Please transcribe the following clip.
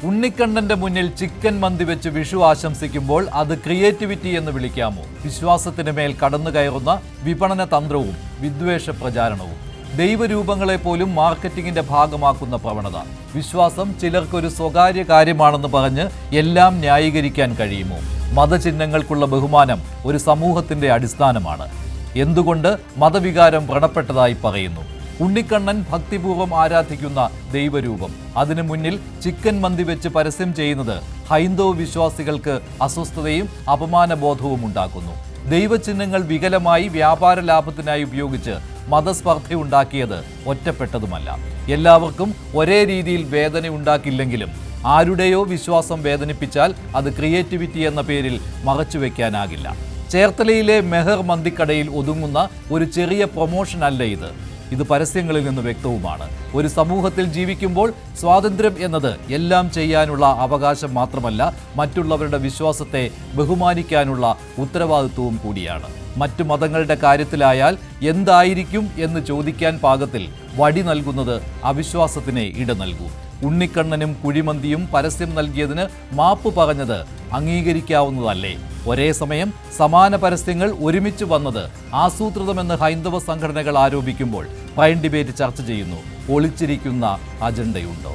ഉണ്ണിക്കണ്ണന്റെ മുന്നിൽ ചിക്കൻ മന്തി വെച്ച് വിഷു ആശംസിക്കുമ്പോൾ അത് ക്രിയേറ്റിവിറ്റി എന്ന് വിളിക്കാമോ? വിശ്വാസത്തിന് മേൽ കടന്നു കയറുന്ന വിപണന തന്ത്രവും വിദ്വേഷ പ്രചാരണവും, ദൈവരൂപങ്ങളെ പോലും മാർക്കറ്റിംഗിന്റെ ഭാഗമാക്കുന്ന പ്രവണത. വിശ്വാസം ചിലർക്കൊരു സ്വകാര്യ കാര്യമാണെന്ന് പറഞ്ഞ് എല്ലാം ന്യായീകരിക്കാൻ കഴിയുമോ? മതചിഹ്നങ്ങൾക്കുള്ള ബഹുമാനം ഒരു സമൂഹത്തിന്റെ അടിസ്ഥാനമാണ്. എന്തുകൊണ്ട് മതവികാരം വ്രണപ്പെട്ടതായി പറയുന്നു? ഉണ്ണിക്കണ്ണൻ ഭക്തിപൂർവ്വം ആരാധിക്കുന്ന ദൈവരൂപം, അതിനു മുന്നിൽ ചിക്കൻ മന്തി വെച്ച് പരസ്യം ചെയ്യുന്നത് ഹൈന്ദവ വിശ്വാസികൾക്ക് അസ്വസ്ഥതയും അപമാനബോധവും ഉണ്ടാക്കുന്നു. ദൈവചിഹ്നങ്ങൾ വികലമായി വ്യാപാര ലാഭത്തിനായി ഉപയോഗിച്ച് മതസ്പർദ്ധയുണ്ടാക്കിയത് ഒറ്റപ്പെട്ടതുമല്ല. എല്ലാവർക്കും ഒരേ രീതിയിൽ വേദന ഉണ്ടാക്കില്ലെങ്കിലും ആരുടെയോ വിശ്വാസം വേദനിപ്പിച്ചാൽ അത് ക്രിയേറ്റിവിറ്റി എന്ന പേരിൽ മറച്ചുവെക്കാനാകില്ല. ചേർത്തലയിലെ മെഹർ മന്തിക്കടയിൽ ഒതുങ്ങുന്ന ഒരു ചെറിയ പ്രൊമോഷൻ അല്ല ഇത്. ഇത് പരസ്യങ്ങളിൽ നിന്ന് വ്യക്തവുമാണ്. ഒരു സമൂഹത്തിൽ ജീവിക്കുമ്പോൾ സ്വാതന്ത്ര്യം എന്നത് എല്ലാം ചെയ്യാനുള്ള അവകാശം മാത്രമല്ല, മറ്റുള്ളവരുടെ വിശ്വാസത്തെ ബഹുമാനിക്കാനുള്ള ഉത്തരവാദിത്വവും കൂടിയാണ്. മറ്റു മതങ്ങളുടെ കാര്യത്തിലായാൽ എന്തായിരിക്കും എന്ന് ചോദിക്കാൻ പാകത്തിൽ വടി നൽകുന്നത് അവിശ്വാസത്തിനെ ഇട നൽകൂ. ഉണ്ണിക്കണ്ണനും കുഴിമന്തിയും പരസ്യം നൽകിയതിന് മാപ്പ് പറഞ്ഞത് അംഗീകരിക്കാവുന്നതല്ലേ? ഒരേ സമയം സമാന പരസ്യങ്ങൾ ഒരുമിച്ച് വന്നത് ആസൂത്രിതമെന്ന് ഹൈന്ദവ സംഘടനകൾ ആരോപിക്കുമ്പോൾ പ്രൈം ഡിബേറ്റ് ചർച്ച ചെയ്യുന്നു. ഒളിച്ചിരിക്കുന്ന അജണ്ടയുണ്ടോ?